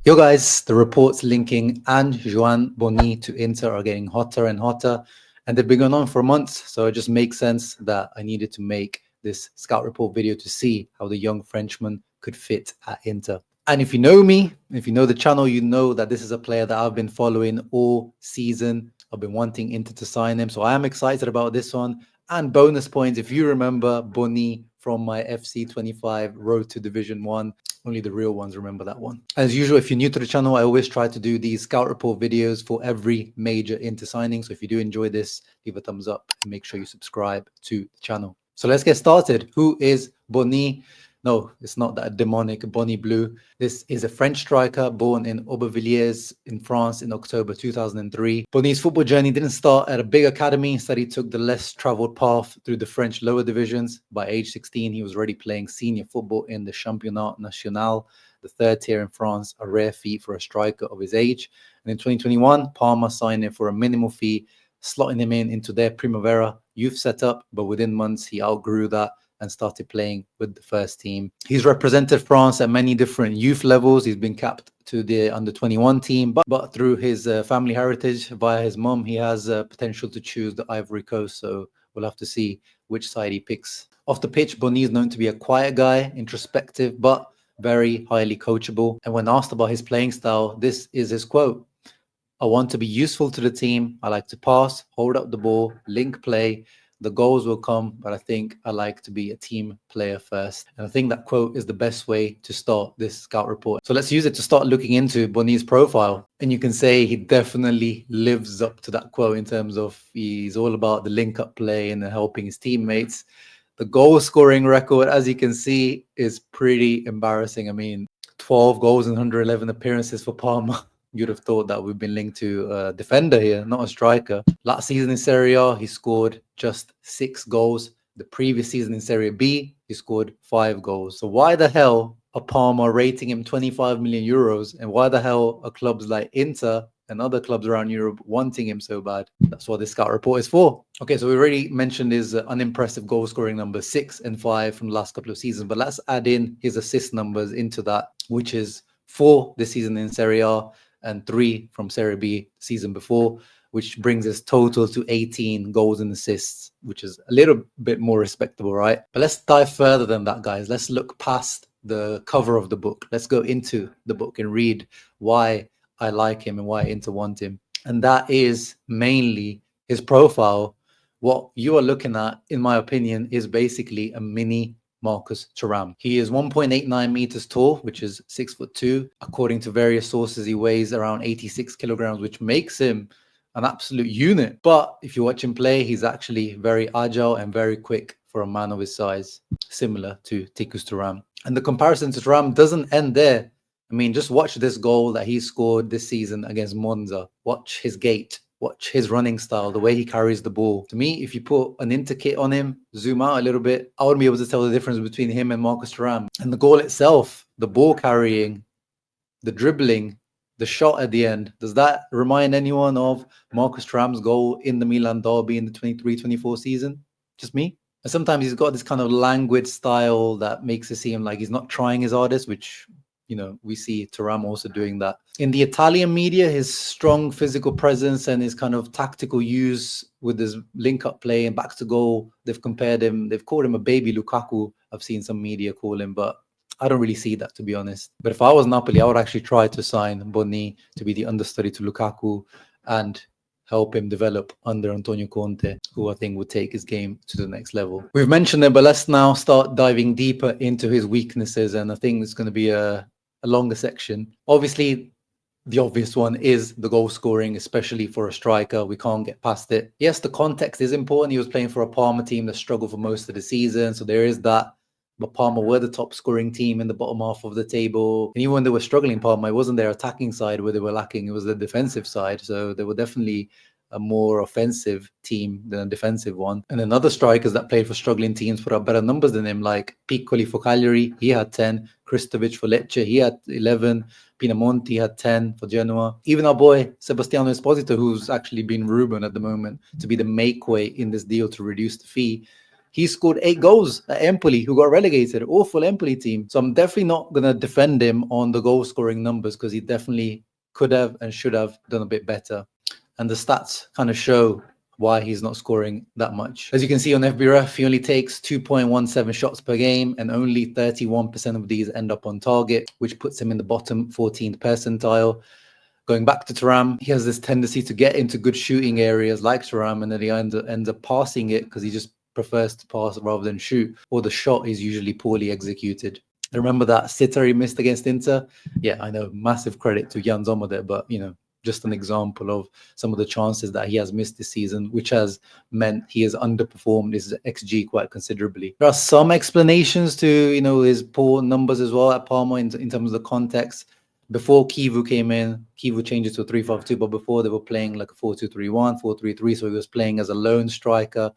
Yo guys, the reports linking ANGE-YOAN, Bonny to Inter are getting hotter and hotter, and they've been going on for months, so it just makes sense that I needed to make this scout report video to see how the young Frenchman could fit at Inter. And if you know me, if you know the channel, you know that this is a player that I've been following all season. I've been wanting Inter to sign him, so I am excited about this one. And bonus points, if you remember Bonny from my FC25 Road to Division 1, only the real ones remember that one. As usual, if you're new to the channel, I always try to do these scout report videos for every major Inter signing. So if you do enjoy this, leave a thumbs up and make sure you subscribe to the channel. So let's get started. Who is Bonny? No, it's not that demonic Bonny Blue. This is a French striker born in Aubervilliers in France in October 2003. Bonny's football journey didn't start at a big academy. Instead, he took the less traveled path through the French lower divisions. By age 16, he was already playing senior football in the Championnat National, the third tier in France, a rare feat for a striker of his age. And in 2021, Parma signed him for a minimal fee, slotting him into their Primavera youth setup. But within months, he outgrew that and started playing with the first team. He's represented France at many different youth levels. He's been capped to the under-21 team, but through his family heritage via his mum, he has potential to choose the Ivory Coast. So we'll have to see which side he picks. Off the pitch, Bonny is known to be a quiet guy, introspective, but very highly coachable. And when asked about his playing style, this is his quote: "I want to be useful to the team. I like to pass, hold up the ball, link play. The goals will come, but I think I like to be a team player first." And I think that quote is the best way to start this scout report. So let's use it to start looking into Bonny's profile. And you can say he definitely lives up to that quote in terms of he's all about the link-up play and helping his teammates. The goal-scoring record, as you can see, is pretty embarrassing. I mean, 12 goals and 111 appearances for Parma. You'd have thought that we've been linked to a defender here, not a striker. Last season in Serie A, he scored just 6 goals. The previous season in Serie B, he scored 5 goals. So why the hell are Parma rating him 25 million euros? And why the hell are clubs like Inter and other clubs around Europe wanting him so bad? That's what this scout report is for. Okay, so we already mentioned his unimpressive goal scoring numbers, 6 and 5 from the last couple of seasons. But let's add in his assist numbers into that, which is 4 this season in Serie A and 3 from Serie B season before, which brings his total to 18 goals and assists, which is a little bit more respectable, right? But let's dive further than that, guys. Let's look past the cover of the book. Let's go into the book and read why I like him and why Inter want him. And that is mainly his profile. What you are looking at, in my opinion, is basically a mini Marcus Thuram. He is 1.89 meters tall, which is 6'2". According to various sources, he weighs around 86 kilograms, which makes him an absolute unit. But if you watch him play, he's actually very agile and very quick for a man of his size, similar to Tikus Thuram. And the comparison to Thuram doesn't end there. I mean, just watch this goal that he scored this season against Monza. Watch his gait. Watch his running style, the way he carries the ball. To me, if you put an Inter kit on him, zoom out a little bit, I wouldn't be able to tell the difference between him and Marcus Thuram. And the goal itself, the ball carrying, the dribbling, the shot at the end, does that remind anyone of Marcus Thuram's goal in the Milan derby in the 23-24 season? Just me? And sometimes he's got this kind of languid style that makes it seem like he's not trying his hardest, which, you know, we see Thuram also doing that. In the Italian media, his strong physical presence and his kind of tactical use with his link-up play and back to goal, they've compared him, they've called him a baby Lukaku. I've seen some media call him, but I don't really see that, to be honest. But if I was Napoli, I would actually try to sign Bonny to be the understudy to Lukaku and help him develop under Antonio Conte, who I think would take his game to the next level. We've mentioned it, but let's now start diving deeper into his weaknesses. And I think it's going to be a longer section. Obviously, the obvious one is the goal scoring, especially for a striker. We can't get past it. Yes, the context is important. He was playing for a Parma team that struggled for most of the season, so there is that. But Parma were the top scoring team in the bottom half of the table. And even when they were struggling, Parma, it wasn't their attacking side where they were lacking. It was the defensive side. So they were definitely a more offensive team than a defensive one. And then other strikers that played for struggling teams put up better numbers than him, like Piccoli for Cagliari, he had 10. Kristovic for Lecce, he had 11. Pinamonti had 10 for Genoa. Even our boy Sebastiano Esposito, who's actually been rumored at the moment to be the make way in this deal to reduce the fee, He scored 8 goals at Empoli, who got relegated. Awful Empoli team. So I'm definitely not going to defend him on the goal scoring numbers, because he definitely could have and should have done a bit better. And the stats kind of show why he's not scoring that much. As you can see on FBref, he only takes 2.17 shots per game, and only 31% of these end up on target, which puts him in the bottom 14th percentile. Going back to Thuram, he has this tendency to get into good shooting areas like Thuram, and then he ends up passing it because he just prefers to pass rather than shoot, or the shot is usually poorly executed. Remember that sitter he missed against Inter? Yeah, I know, massive credit to Jan Sommer there, but just an example of some of the chances that he has missed this season, which has meant he has underperformed his XG quite considerably. There are some explanations to his poor numbers as well at Parma in terms of the context. Before Kivu came in, Kivu changed it to a 3-5-2, but before they were playing like a 4-2-3-1, 4-3-3, so he was playing as a lone striker,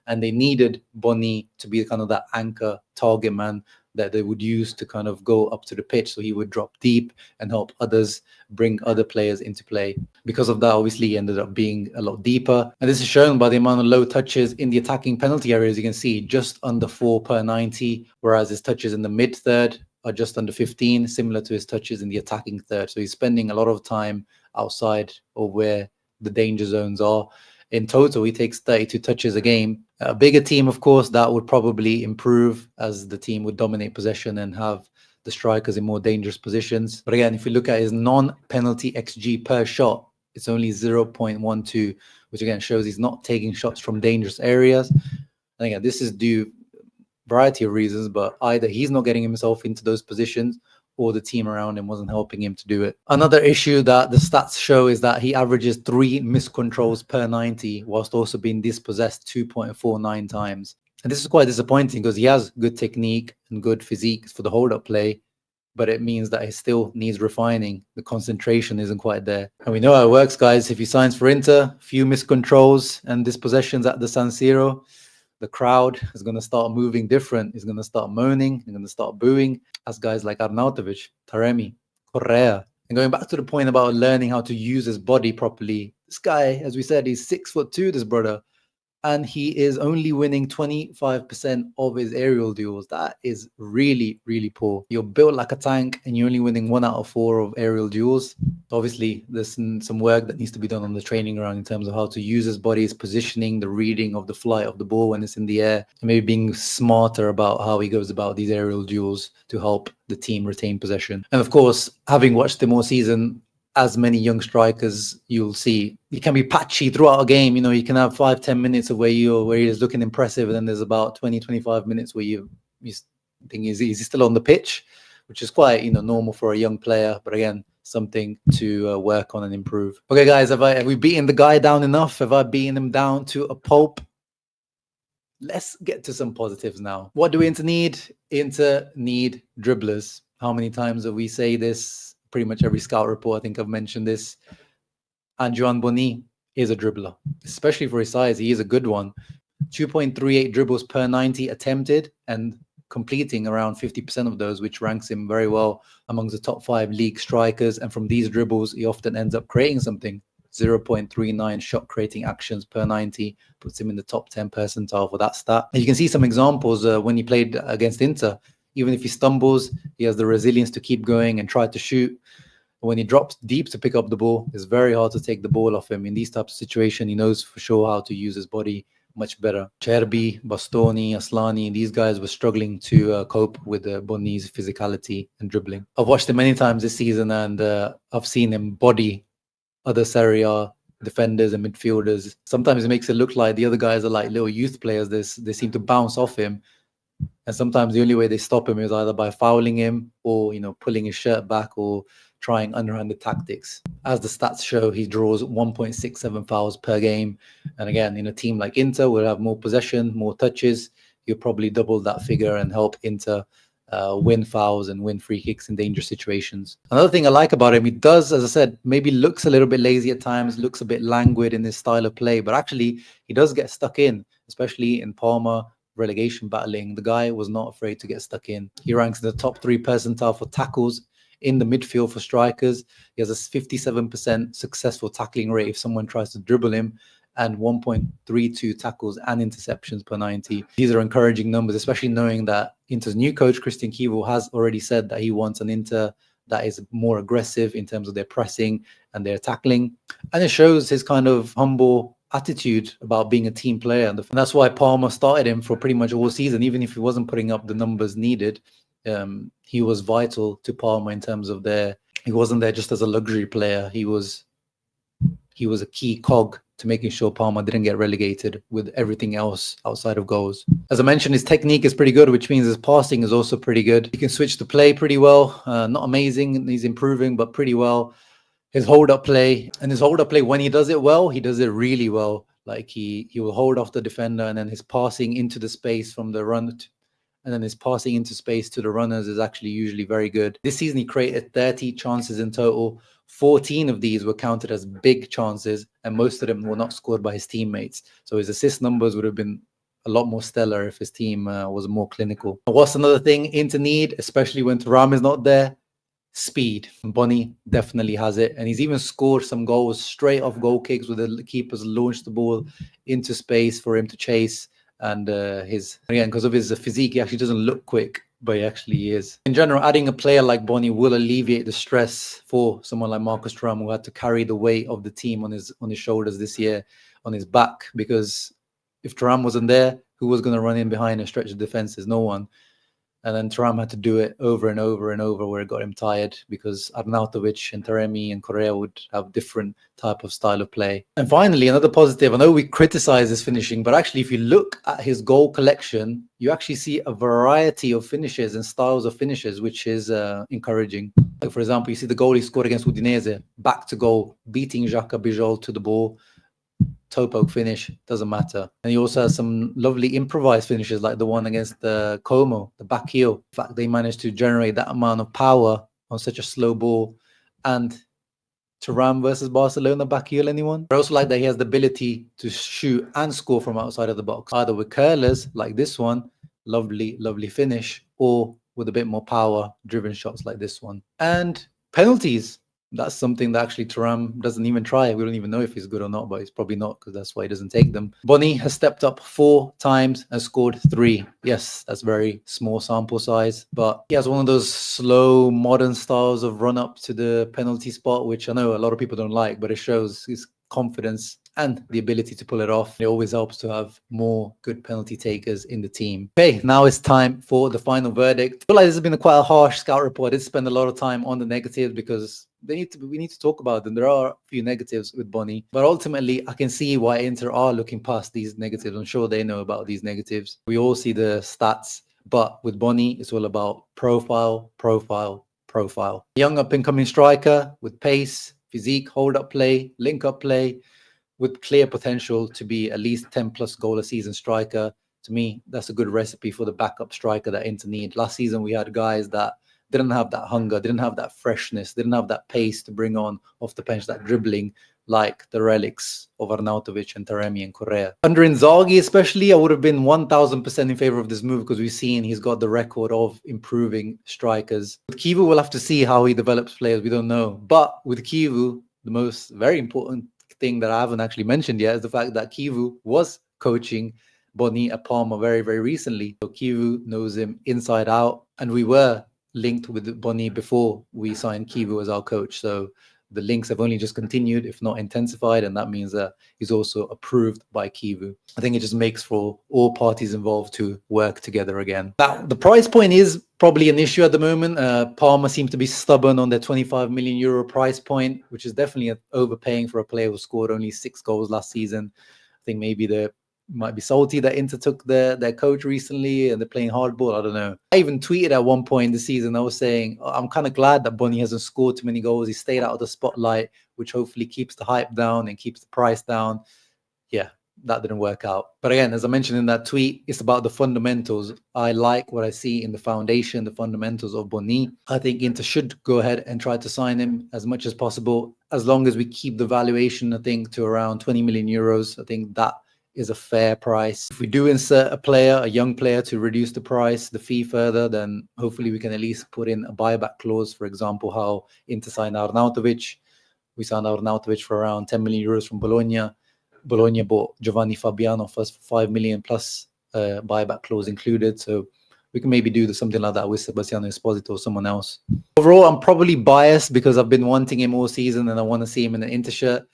and they needed Bonny to be kind of that anchor target man that they would use to kind of go up to the pitch, so he would drop deep and help others, bring other players into play. Because of that, obviously, he ended up being a lot deeper. And this is shown by the amount of low touches in the attacking penalty area. As you can see, just under 4 per 90, whereas his touches in the mid-third are just under 15, similar to his touches in the attacking third. So he's spending a lot of time outside of where the danger zones are. In total, he takes 32 touches a game. A bigger team, of course, that would probably improve, as the team would dominate possession and have the strikers in more dangerous positions. But again, if you look at his non-penalty XG per shot, it's only 0.12, which again shows he's not taking shots from dangerous areas. And again, this is due variety of reasons, but either he's not getting himself into those positions, or the team around him wasn't helping him to do it. Another issue that the stats show is that he averages 3 missed controls per 90, whilst also being dispossessed 2.49 times. And this is quite disappointing, because he has good technique and good physique for the hold-up play, but it means that he still needs refining. The concentration isn't quite there. And we know how it works, guys. If he signs for Inter, few missed controls and dispossessions at the San Siro, the crowd is going to start moving different. It's going to start moaning. They're going to start booing, as guys like Arnautovic, Taremi, Correa. And going back to the point about learning how to use his body properly, this guy, as we said, he's 6'2", this brother, and he is only winning 25% of his aerial duels. That is really, really poor. You're built like a tank, and you're only winning 1 out of 4 of aerial duels. Obviously, there's some work that needs to be done on the training ground in terms of how to use his body, his positioning, the reading of the flight of the ball when it's in the air, and maybe being smarter about how he goes about these aerial duels to help the team retain possession. And of course, having watched him all season, as many young strikers, you'll see he can be patchy throughout a game. You can have 5-10 minutes of where he's looking impressive, and then there's about 20-25 minutes where you think is he still on the pitch, which is quite normal for a young player. But again, something to work on and improve. Okay, guys, have we beaten the guy down enough? Have I beaten him down to a pulp? Let's get to some positives now. What do Inter need? Inter need dribblers. How many times have we say this? Pretty much every scout report, I think I've mentioned this. ANGE-YOAN Bonny is a dribbler, especially for his size. He is a good one. 2.38 dribbles per 90 attempted, and completing around 50% of those, which ranks him very well amongst the top 5 league strikers. And from these dribbles, he often ends up creating something. 0.39 shot creating actions per 90 puts him in the top 10 percentile for that stat. And you can see some examples when he played against Inter. Even if he stumbles, he has the resilience to keep going and try to shoot. When he drops deep to pick up the ball, it's very hard to take the ball off him. In these types of situations, he knows for sure how to use his body much better. Cerbi, Bastoni, Aslani, these guys were struggling to cope with Bonny's physicality and dribbling. I've watched him many times this season, and I've seen him body other Serie A defenders and midfielders. Sometimes it makes it look like the other guys are like little youth players. They seem to bounce off him. And sometimes the only way they stop him is either by fouling him, or pulling his shirt back, or trying underhanded tactics. As the stats show, he draws 1.67 fouls per game. And again, in a team like Inter, will have more possession, more touches, he'll probably double that figure and help Inter win fouls and win free kicks in dangerous situations. Another thing I like about him, he does, as I said, maybe looks a little bit lazy at times, looks a bit languid in his style of play, but actually he does get stuck in, especially in Parma relegation battling. The guy was not afraid to get stuck in. He ranks in the top 3 percentile for tackles in the midfield for strikers. He has a 57% successful tackling rate if someone tries to dribble him, and 1.32 tackles and interceptions per 90. These are encouraging numbers, especially knowing that Inter's new coach, Christian Kiewel, has already said that he wants an Inter that is more aggressive in terms of their pressing and their tackling. And it shows his kind of humble attitude about being a team player. And that's why Parma started him for pretty much all season. Even if he wasn't putting up the numbers needed, he was vital to Parma in terms of he wasn't there just as a luxury player. He was a key cog to making sure Parma didn't get relegated with everything else outside of goals. As I mentioned, his technique is pretty good, which means his passing is also pretty good. He can switch the play pretty well. Not amazing, he's improving, but pretty well. His hold-up play, when he does it well, he does it really well. Like he will hold off the defender, and then his passing into the space from the run, and then his passing into space to the runners is actually usually very good. This season, he created 30 chances in total. 14 of these were counted as big chances, and most of them were not scored by his teammates. So his assist numbers would have been a lot more stellar if his team was more clinical. What's another thing Inter need, especially when Thuram is not there? Speed. Bonny definitely has it, and he's even scored some goals straight off goal kicks where the keepers launched the ball into space for him to chase. And because of his physique, he actually doesn't look quick, but he actually is. In general, adding a player like Bonny will alleviate the stress for someone like Marcus Thuram, who had to carry the weight of the team on his shoulders this year, on his back. Because if Thuram wasn't there, who was going to run in behind and stretch the defenses? No one. And then Thuram had to do it over and over and over, where it got him tired, because Arnautovic and Taremi and Correa would have different type of style of play. And finally, another positive, I know we criticize his finishing, but actually if you look at his goal collection, you actually see a variety of finishes and styles of finishes, which is encouraging. Like, for example, you see the goal he scored against Udinese, back to goal, beating Jacques Bijol to the ball. Toe poke finish, doesn't matter. And he also has some lovely improvised finishes, like the one against the Como, the back heel. In fact, they managed to generate that amount of power on such a slow ball. And Thuram versus Barcelona back heel, anyone? I also like that he has the ability to shoot and score from outside of the box, either with curlers like this one, lovely finish, or with a bit more power, driven shots like this one. And penalties. That's something that actually Thuram doesn't even try. We don't even know if he's good or not, but he's probably not, because that's why he doesn't take them. Bonny has stepped up 4 times and scored 3. Yes, that's very small sample size, but he has one of those slow modern styles of run up to the penalty spot, which I know a lot of people don't like, but it shows his confidence and the ability to pull it off. It always helps to have more good penalty takers in the team. Okay, now it's time for the final verdict. I feel like this has been quite a harsh scout report. I did spend a lot of time on the negatives because we need to talk about them. There are a few negatives with Bonny, but ultimately I can see why Inter are looking past these negatives. I'm sure they know about these negatives. We all see the stats, but with Bonny, it's all about profile. Young up-and-coming striker with pace, physique, hold-up play, link-up play, with clear potential to be at least 10+ goal a season striker. To me, that's a good recipe for the backup striker that Inter need. Last season, we had guys that didn't have that hunger, didn't have that freshness, didn't have that pace to bring on off the bench, that dribbling, like the relics of Arnautovic and Taremi and Correa. Under Inzaghi especially, I would have been 1000% in favor of this move, because we've seen he's got the record of improving strikers. With Kivu, we'll have to see how he develops players. We don't know. But with Kivu, the very important thing that I haven't actually mentioned yet is the fact that Kivu was coaching Bonny at Parma very, very recently. So Kivu knows him inside out, and we were linked with Bonny before we signed Kivu as our coach. So the links have only just continued, if not intensified, and that means that he's also approved by Kivu. I think it just makes for all parties involved to work together again. Now, the price point is probably an issue at the moment. Parma seems to be stubborn on their 25 million euro price point, which is definitely overpaying for a player who scored only 6 goals last season. I think maybe they might be salty that Inter took their coach recently and they're playing hardball. I don't know. I even tweeted at one point this season, I was saying, I'm kind of glad that Bonny hasn't scored too many goals. He stayed out of the spotlight, which hopefully keeps the hype down and keeps the price down. Yeah, that didn't work out. But again, as I mentioned in that tweet, it's about the fundamentals. I like what I see in the foundation, the fundamentals of Bonny. I think Inter should go ahead and try to sign him as much as possible, as long as we keep the valuation, I think, to around 20 million euros. I think that is a fair price. If we do insert a young player to reduce the fee further, then hopefully we can at least put in a buyback clause. For example, how Inter signed Arnautovic. We signed Arnautovic for around 10 million euros from Bologna. Bologna bought Giovanni Fabiano for 5 million plus buyback clause included. So we can maybe do something like that with Sebastiano Esposito or someone else. Overall, I'm probably biased because I've been wanting him all season and I want to see him in an Inter shirt.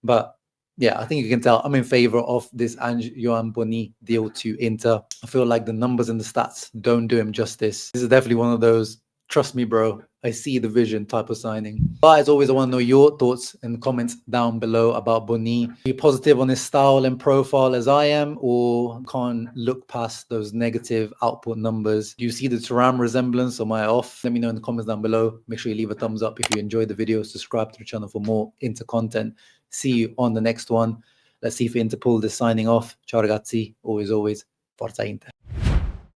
But yeah, I think you can tell I'm in favor of this ANGE-YOAN Bonny deal to Inter. I feel like the numbers and the stats don't do him justice. This is definitely one of those, trust me, bro, I see the vision type of signing. But as always, I want to know your thoughts and comments down below about Bonny. Are you positive on his style and profile as I am, or can't look past those negative output numbers? Do you see the Thuram resemblance, or am I off? Let me know in the comments down below. Make sure you leave a thumbs up if you enjoyed the video. Subscribe to the channel for more Inter content. See you on the next one. Let's see if Inter pull this signing off. Ciao ragazzi. Always, Forza Inter.